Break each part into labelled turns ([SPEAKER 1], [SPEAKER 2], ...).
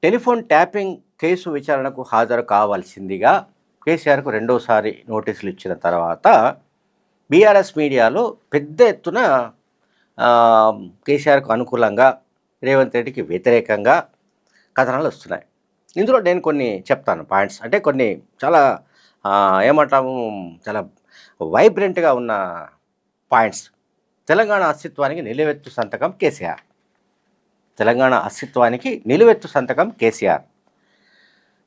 [SPEAKER 1] Telephone tapping case విచారణకు హాజరు కావాల్సిందిగా కేసీఆర్కు రెండోసారి నోటీసులు ఇచ్చిన తర్వాత బీఆర్ఎస్ మీడియాలో పెద్ద ఎత్తున ఆ, కేసీఆర్కు అనుకూలంగా రేవంత్ రెడ్డికి వ్యతిరేకంగా కథనాలు వస్తున్నాయి. ఇందులో నేను కొన్ని చెప్తాను పాయింట్స్. అంటే కొన్ని చాలా ఆ, ఏమంటాము చాలా వైబ్రెంట్గా ఉన్న పాయింట్స్. తెలంగాణ అస్తిత్వానికి నిలువెత్తు సంతకం కేసీఆర్. తెలంగాణ అస్తిత్వానికి నిలువెత్తు సంతకం కేసీఆర్.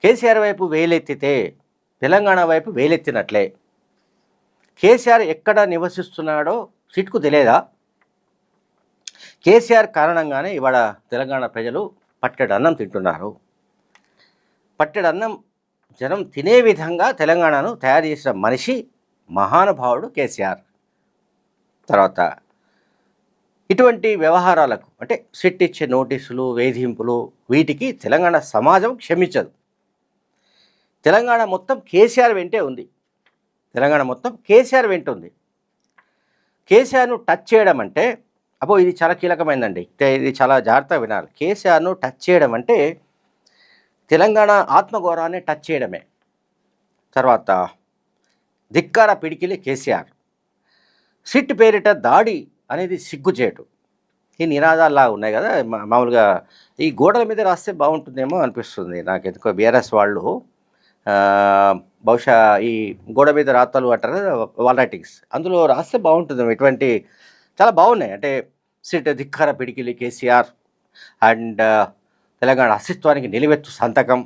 [SPEAKER 1] కేసీఆర్ వైపు వేలెత్తితే తెలంగాణ వైపు వేలెత్తినట్లే. కేసీఆర్ ఎక్కడ నివసిస్తున్నాడో సిట్కు తెలియదా? కేసీఆర్ కారణంగానే ఇవాళ తెలంగాణ ప్రజలు పట్టెడు అన్నం తింటున్నారు. పట్టెడు అన్నం జనం తినే విధంగా తెలంగాణను తయారు చేసిన మనిషి మహానుభావుడు కేసీఆర్. తర్వాత ఇటువంటి వ్యవహారాలకు అంటే సిట్ ఇచ్చే నోటీసులు, వేధింపులు, వీటికి తెలంగాణ సమాజం క్షమించదు. తెలంగాణ మొత్తం కేసీఆర్ వెంటే ఉంది. తెలంగాణ మొత్తం కేసీఆర్ వెంట ఉంది. కేసీఆర్ను టచ్ చేయడం అంటే ఇది చాలా కీలకమైందండి. ఇది చాలా జాగ్రత్తగా వినాలి. కేసీఆర్ను టచ్ చేయడం అంటే తెలంగాణ ఆత్మగౌరవాన్ని టచ్ చేయడమే. తర్వాత ధిక్కార పిడికిలి కేసీఆర్. సిట్ పేరిట దాడి అనేది సిగ్గుచేటు. ఈ నినాదాల్లా ఉన్నాయి కదా, మామూలుగా ఈ గోడల మీద రాస్తే బాగుంటుందేమో అనిపిస్తుంది నాకు. ఎందుకో బీఆర్ఎస్ వాళ్ళు బహుశా ఈ గోడ మీద రాతలు అంటారు కదా, వాల్ రైటింగ్స్, అందులో రాస్తే బాగుంటుందేమో. ఇటువంటి చాలా బాగున్నాయి. అంటే సిట్ ధిక్కార పిడికిలి కేసీఆర్ అండ్ తెలంగాణ అస్తిత్వానికి నిలువెత్తు సంతకం.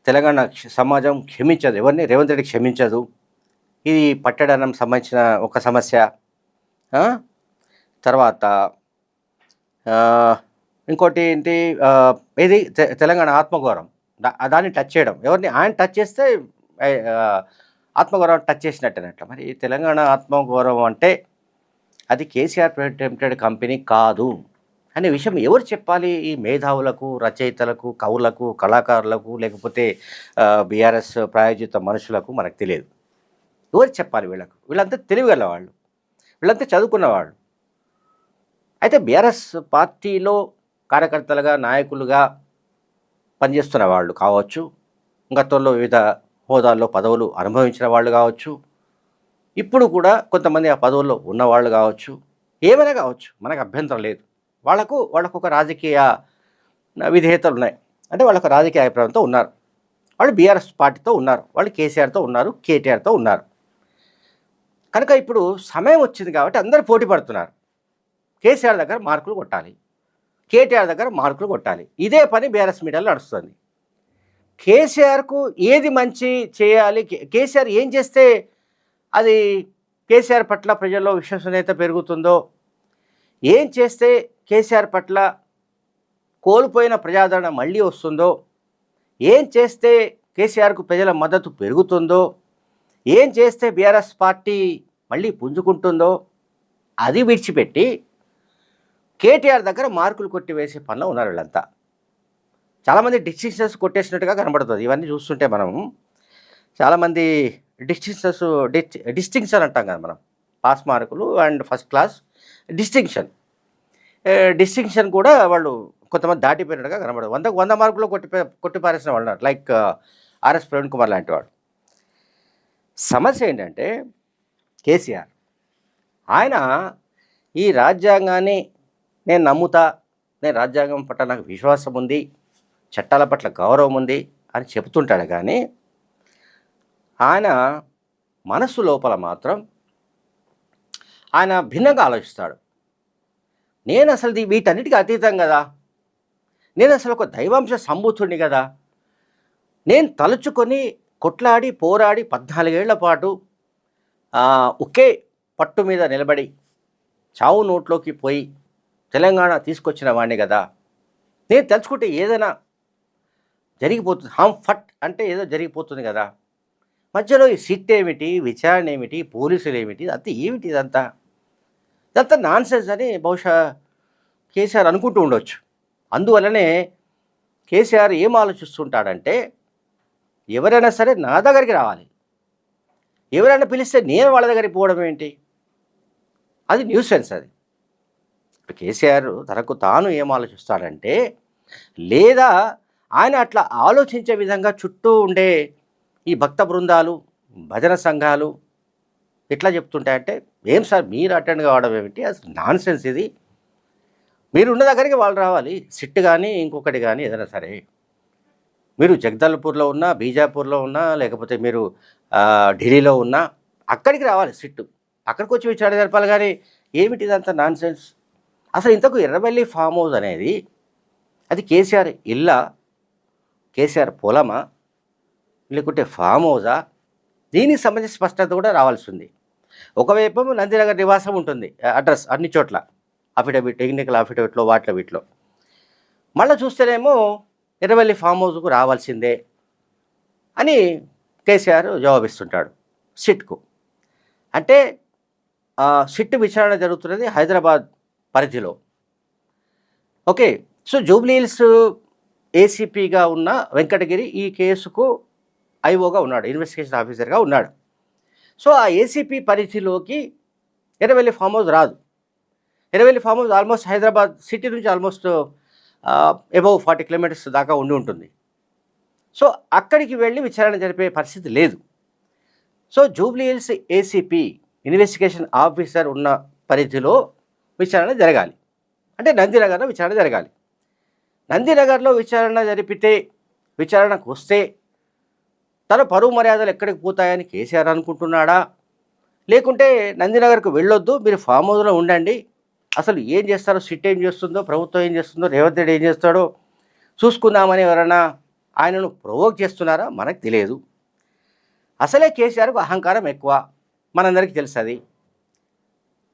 [SPEAKER 1] తెలంగాణ సమాజం క్షమించదు, ఎవరిని రేవంత్ రెడ్డి క్షమించదు. ఇది పట్టడనం సంబంధించిన ఒక సమస్య. తర్వాత ఇంకోటి ఏంటి, ఇది తెలంగాణ ఆత్మగౌరవం. దాన్ని టచ్ చేయడం, ఎవరిని ఆయన టచ్ చేస్తే ఆత్మగౌరవం టచ్ చేసినట్టేనట్ల. మరి తెలంగాణ ఆత్మగౌరవం అంటే అది కేసీఆర్ ప్రైవేట్ లిమిటెడ్ కంపెనీ కాదు అనే విషయం ఎవరు చెప్పాలి? ఈ మేధావులకు, రచయితలకు, కవులకు, కళాకారులకు, లేకపోతే బీఆర్ఎస్ ప్రాయోజిత మనుషులకు మనకు తెలియదు. ఎవరు చెప్పాలి వీళ్ళకు? వీళ్ళంతా తెలివిగల వాళ్ళు, వీళ్ళంతా చదువుకున్నవాళ్ళు. అయితే బీఆర్ఎస్ పార్టీలో కార్యకర్తలుగా, నాయకులుగా పనిచేస్తున్న వాళ్ళు కావచ్చు, గతంలో వివిధ హోదాల్లో పదవులు అనుభవించిన వాళ్ళు కావచ్చు, ఇప్పుడు కూడా కొంతమంది ఆ పదవుల్లో ఉన్నవాళ్ళు కావచ్చు, ఏమైనా కావచ్చు, మనకు అభ్యంతరం లేదు. వాళ్ళకు ఒక రాజకీయ విధేయతలు ఉన్నాయి. అంటే వాళ్ళకు రాజకీయ అభిప్రాయంతో ఉన్నారు. వాళ్ళు బీఆర్ఎస్ పార్టీతో ఉన్నారు, వాళ్ళు కేసీఆర్తో ఉన్నారు, కేటీఆర్తో ఉన్నారు. కనుక ఇప్పుడు సమయం వచ్చింది కాబట్టి అందరూ పోటీ పడుతున్నారు. కేసీఆర్ దగ్గర మార్కులు కొట్టాలి, కేటీఆర్ దగ్గర మార్కులు కొట్టాలి. ఇదే పని బీఆర్ఎస్ మీడియాలో నడుస్తుంది. కేసీఆర్కు ఏది మంచి చేయాలి, కేసీఆర్ ఏం చేస్తే అది కేసీఆర్ పట్ల ప్రజల్లో విశ్వసనీయత పెరుగుతుందో, ఏం చేస్తే కేసీఆర్ పట్ల కోల్పోయిన ప్రజాదరణ మళ్ళీ వస్తుందో, ఏం చేస్తే కేసీఆర్కు ప్రజల మద్దతు పెరుగుతుందో, ఏం చేస్తే బీఆర్ఎస్ పార్టీ మళ్ళీ పుంజుకుంటుందో అది విడిచిపెట్టి కేటీఆర్ దగ్గర మార్కులు కొట్టి వేసే పనిలో ఉన్నారు వీళ్ళంతా. చాలామంది డిస్టింక్షన్స్ కొట్టేసినట్టుగా కనబడుతుంది. ఇవన్నీ చూస్తుంటే మనం చాలామంది డిస్టింక్షన్ అంటాం కదా మనం, పాస్ మార్కులు అండ్ ఫస్ట్ క్లాస్ డిస్టింక్షన్ కూడా వాళ్ళు కొంతమంది దాటిపోయినట్టుగా కనబడదు. 100 మార్కులు కొట్టిపారేసిన వాళ్ళు ఉన్నారు, లైక్ ఆర్ఎస్ ప్రవీణ్ కుమార్ లాంటి వాడు. సమస్య ఏంటంటే కేసీఆర్ ఆయన ఈ రాజ్యాంగాన్ని నేను నమ్ముతా, నేను రాజ్యాంగం పట్ల నాకు విశ్వాసం ఉంది, చట్టాల పట్ల గౌరవం ఉంది అని చెబుతుంటాడు. కానీ ఆయన మనస్సు లోపల మాత్రం ఆయన భిన్నంగా ఆలోచిస్తాడు. నేను అసలు వీటన్నిటికీ అతీతం కదా, నేను అసలు ఒక దైవాంశ సంభూతుడిని కదా, నేను తలుచుకొని కొట్లాడి పోరాడి 14 ఏళ్ల పాటు ఒకే పట్టు మీద నిలబడి చావు నోట్లోకి పోయి తెలంగాణ తీసుకొచ్చిన వాడిని కదా, నేను తలుచుకుంటే ఏదైనా జరిగిపోతుంది, ఫట్ అంటే ఏదో జరిగిపోతుంది కదా, మధ్యలో ఈ సిట్ ఏమిటి, విచారణ ఏమిటి, పోలీసులు ఏమిటి, అంతా ఏమిటి, ఇదంతా నాన్సెన్స్ అని బహుశా కేసీఆర్ అనుకుంటూ ఉండొచ్చు. అందువల్లనే కేసీఆర్ ఏం ఆలోచిస్తుంటాడంటే ఎవరైనా సరే నా దగ్గరికి రావాలి, ఎవరైనా పిలిస్తే నేను వాళ్ళ దగ్గరికి పోవడం ఏంటి, అది న్యూసెన్స్. అది ఇప్పుడు కేసీఆర్ తనకు తాను ఏం ఆలోచిస్తాడంటే, లేదా ఆయన అట్లా ఆలోచించే విధంగా చుట్టూ ఉండే ఈ భక్త బృందాలు, భజన సంఘాలు ఎట్లా చెప్తుంటాయంటే, "ఏం సార్ మీరు అటెండ్ కావడం ఏమిటి? అసలు నాన్‌సెన్స్ ఇది. మీరున్న దగ్గరికి వాళ్ళు రావాలి. సిట్ గానీ, ఇంకొకటి గానీ ఏదైనా సరే. మీరు జగదల్‌పూర్‌లో ఉన్నా, బీజాపూర్‌లో ఉన్నా, లేకపోతే మీరు ఢిల్లీలో ఉన్నా అక్కడికి రావాలి సిట్టు. అక్కడికొచ్చి విచారణ జరపాలి గానీ, ఏమిటి ఇదంతా నాన్‌సెన్స్? అసలు ఇంతకు ఎర్రవెల్లి ఫామ్ హౌస్ అనేది అది కేసీఆర్ ఇల్లా? కేసీఆర్ పొలమా? లేకుంటే ఫామ్ హౌసా? దీనికి సంబంధించిన స్పష్టత కూడా రావాల్సింది. ఒకవైపేమో నందినగర్ నివాసం ఉంటుంది. అడ్రస్ అన్ని చోట్ల. అఫిడవిట్, టెక్నికల్ అఫిడవిట్‌లో వాటిలో వీటిలో. మళ్ళా చూస్తేనేమో ఎర్రవెల్లి ఫామ్ హౌస్‌కు రావాల్సిందే అని కేసీఆర్ జవాబిస్తుంటాడు సిట్‌కు. అంటే సిట్ విచారణ జరుగుతున్నది హైదరాబాద్ పరిధిలో. ఓకే. సో, జూబ్లీ హిల్స్ ఏసీపీగా ఉన్న వెంకటగిరి ఈ కేసుకు ఐఓగా ఉన్నాడు. ఇన్వెస్టిగేషన్ ఆఫీసర్‌గా ఉన్నాడు. సో, ఆ ఏసీపీ పరిధిలోకి ఎర్రవెల్లి ఫామ్ హౌస్ రాదు. Erravelli farm house almost Hyderabad city నుంచి ఆల్మోస్ట్ అబోవ్ 40 కిలోమీటర్స్ దాకా ఉండి ఉంటుంది. సో, అక్కడికి వెళ్ళి విచారణ జరిపే పరిస్థితి లేదు. So, Jubilee hills ACP investigation officer ఉన్న పరిధిలో విచారణ జరగాలి. అంటే నందినగర్‌లో విచారణ జరగాలి. నందినగర్‌లో విచారణ జరిపితే, విచారణకు వస్తే తన పరువు మర్యాదలు ఎక్కడికి పోతాయని కేసీఆర్ అనుకుంటున్నాడా? లేకుంటే నందినగర్‌కు వెళ్ళొద్దు, మీరు ఫామ్ హౌస్‌లో ఉండండి. అసలు ఏం చేస్తారో, సిట్ ఏం చేస్తుందో, ప్రభుత్వం ఏం చేస్తుందో, రేవంత్ రెడ్డి ఏం చేస్తాడో చూసుకుందామని ఎవరైనా ఆయనను ప్రొవోక్ చేస్తున్నారా? మనకు తెలియదు. అసలే కేసీఆర్‌కు అహంకారం ఎక్కువ. మనందరికీ తెలుసది.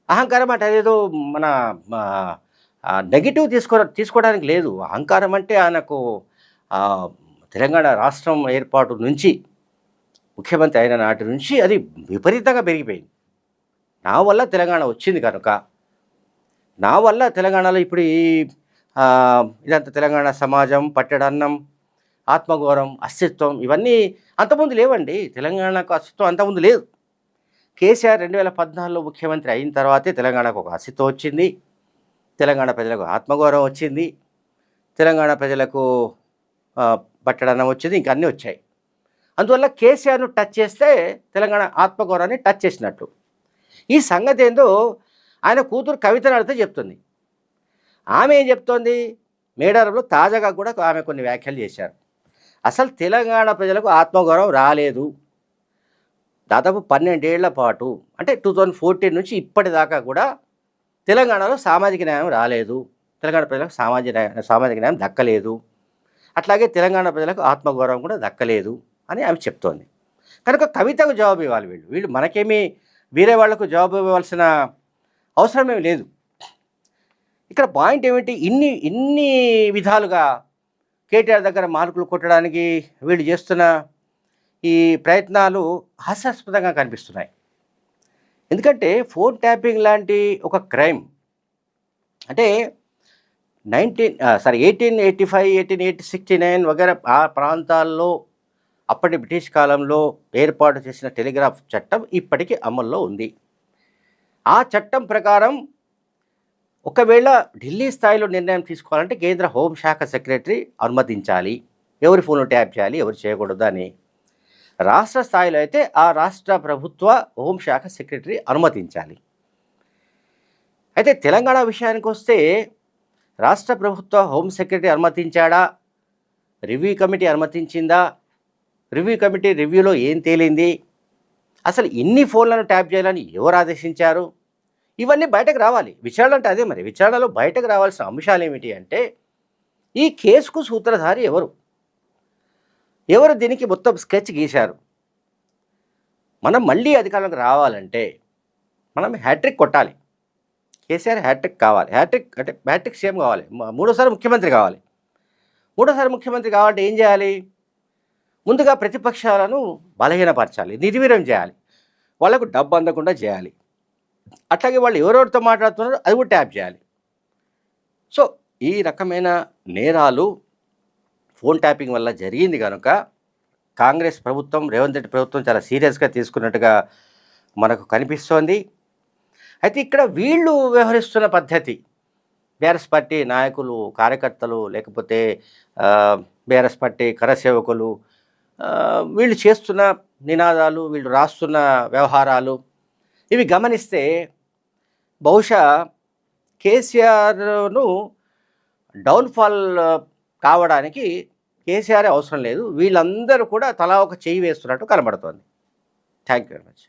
[SPEAKER 1] అహంకారం అంటే అదేదో మన నెగెటివ్ తీసుకోవడానికి లేదు. అహంకారం అంటే ఆయనకు తెలంగాణ రాష్ట్రం ఏర్పాటు నుంచి, ముఖ్యమంత్రి అయిన నాటి నుంచి అది విపరీతంగా పెరిగిపోయింది. నా వల్ల తెలంగాణ వచ్చింది కనుక, నా వల్ల తెలంగాణలో ఇప్పుడు ఇదంతా తెలంగాణ సమాజం, పట్టెడన్నం, ఆత్మగౌరవం, అస్తిత్వం ఇవన్నీ అంతకుముందు లేవండి. తెలంగాణకు అస్తిత్వం అంతకుముందు లేదు. కేసీఆర్ 2014లో ముఖ్యమంత్రి అయిన తర్వాతే తెలంగాణకు ఒక అస్తిత్వం వచ్చింది. తెలంగాణ ప్రజలకు ఆత్మగౌరవం వచ్చింది. తెలంగాణ ప్రజలకు పట్టెడన్నం వచ్చింది. ఇంక అన్నీ వచ్చాయి. అందువల్ల కేసీఆర్ను టచ్ చేస్తే తెలంగాణ ఆత్మగౌరవాన్ని టచ్ చేసినట్టు. ఈ సంగతి ఏందో ఆయన కూతురు కవితను అడిగితే చెప్తుంది. ఆమె ఏం చెప్తోంది? మేడారంలో తాజాగా కూడా ఆమె కొన్ని వ్యాఖ్యలు చేశారు. అసలు తెలంగాణ ప్రజలకు ఆత్మగౌరవం రాలేదు. దాదాపు 12 ఏళ్ల పాటు, అంటే 2014 నుంచి ఇప్పటిదాకా కూడా తెలంగాణలో సామాజిక న్యాయం రాలేదు. తెలంగాణ ప్రజలకు సామాజిక న్యాయం దక్కలేదు. అట్లాగే తెలంగాణ ప్రజలకు ఆత్మగౌరవం కూడా దక్కలేదు అని ఆమె చెప్తోంది. కనుక కవితకు జవాబు ఇవ్వాలి వీళ్ళు. మనకేమీ వేరే వాళ్లకు జవాబు ఇవ్వాల్సిన అవసరం ఏమి లేదు. ఇక్కడ పాయింట్ ఏమిటి? ఇన్ని విధాలుగా కేటీఆర్ దగ్గర మార్కులు కొట్టడానికి వీళ్ళు చేస్తున్న ఈ ప్రయత్నాలు హాస్యాస్పదంగా కనిపిస్తున్నాయి. ఎందుకంటే ఫోన్ ట్యాపింగ్ లాంటి ఒక క్రైమ్, అంటే 1885, 1869 వగైరా ఆ ప్రాంతాల్లో అప్పటి బ్రిటిష్ కాలంలో ఏర్పాటు చేసిన టెలిగ్రాఫ్ చట్టం ఇప్పటికీ అమల్లో ఉంది. ఆ చట్టం ప్రకారం ఒకవేళ ఢిల్లీ స్థాయిలో నిర్ణయం తీసుకోవాలంటే కేంద్ర హోంశాఖ సెక్రటరీ అనుమతించాలి, ఎవరి ఫోన్లు ట్యాప్ చేయాలి, ఎవరు చేయకూడదు అని. రాష్ట్ర స్థాయిలో అయితే ఆ రాష్ట్ర ప్రభుత్వ హోంశాఖ సెక్రటరీ అనుమతించాలి. అయితే తెలంగాణ విషయానికి వస్తే రాష్ట్ర ప్రభుత్వ హోం సెక్రటరీ అనుమతించాడా? రివ్యూ కమిటీ అనుమతించిందా? రివ్యూ కమిటీ రివ్యూలో ఏం తేలింది? అసలు ఇన్ని ఫోన్లను ట్యాప్ చేయాలని ఎవరు ఆదేశించారు? ఇవన్నీ బయటకు రావాలి. విచారణ అంటే అదే మరి. విచారణలో బయటకు రావాల్సిన అంశాలు ఏమిటి అంటే, ఈ కేసుకు సూత్రధారి ఎవరు దీనికి మొత్తం స్కెచ్ గీశారు? మనం మళ్ళీ అధికారంలోకి రావాలంటే మనం హ్యాట్రిక్ కొట్టాలి. కేసీఆర్ హ్యాట్రిక్ కావాలి. హ్యాట్రిక్ అంటే హ్యాట్రిక్ సీఎం కావాలి. మూడోసారి ముఖ్యమంత్రి కావాలి. మూడోసారి ముఖ్యమంత్రి కావాలంటే ఏం చేయాలి? ముందుగా ప్రతిపక్షాలను బలహీనపరచాలి, నిర్వీర్యం చేయాలి, వాళ్ళకు డబ్బు అందకుండా చేయాలి. అట్లాగే వాళ్ళు ఎవరెవరితో మాట్లాడుతున్నారో అది కూడా ట్యాప్ చేయాలి. సో ఈ రకమైన నేరాలు ఫోన్ ట్యాపింగ్ వల్ల జరిగింది కనుక కాంగ్రెస్ ప్రభుత్వం, రేవంత్ రెడ్డి ప్రభుత్వం చాలా సీరియస్గా తీసుకున్నట్టుగా మనకు కనిపిస్తోంది. అయితే ఇక్కడ వీళ్ళు వ్యవహరిస్తున్న పద్ధతి, బీఆర్ఎస్ పార్టీ నాయకులు, కార్యకర్తలు, లేకపోతే బీఆర్ఎస్ పార్టీ కరసేవకులు వీళ్ళు చేస్తున్న నినాదాలు, వీళ్ళు రాస్తున్న వ్యవహారాలు ఇవి గమనిస్తే బహుశా కేసీఆర్‌ను డౌన్‌ఫాల్ కావడానికి కేసీఆరే అవసరం లేదు. వీళ్ళందరూ కూడా తలా ఒక చెయ్యి వేస్తున్నట్టు కనబడుతోంది. Thank you very much.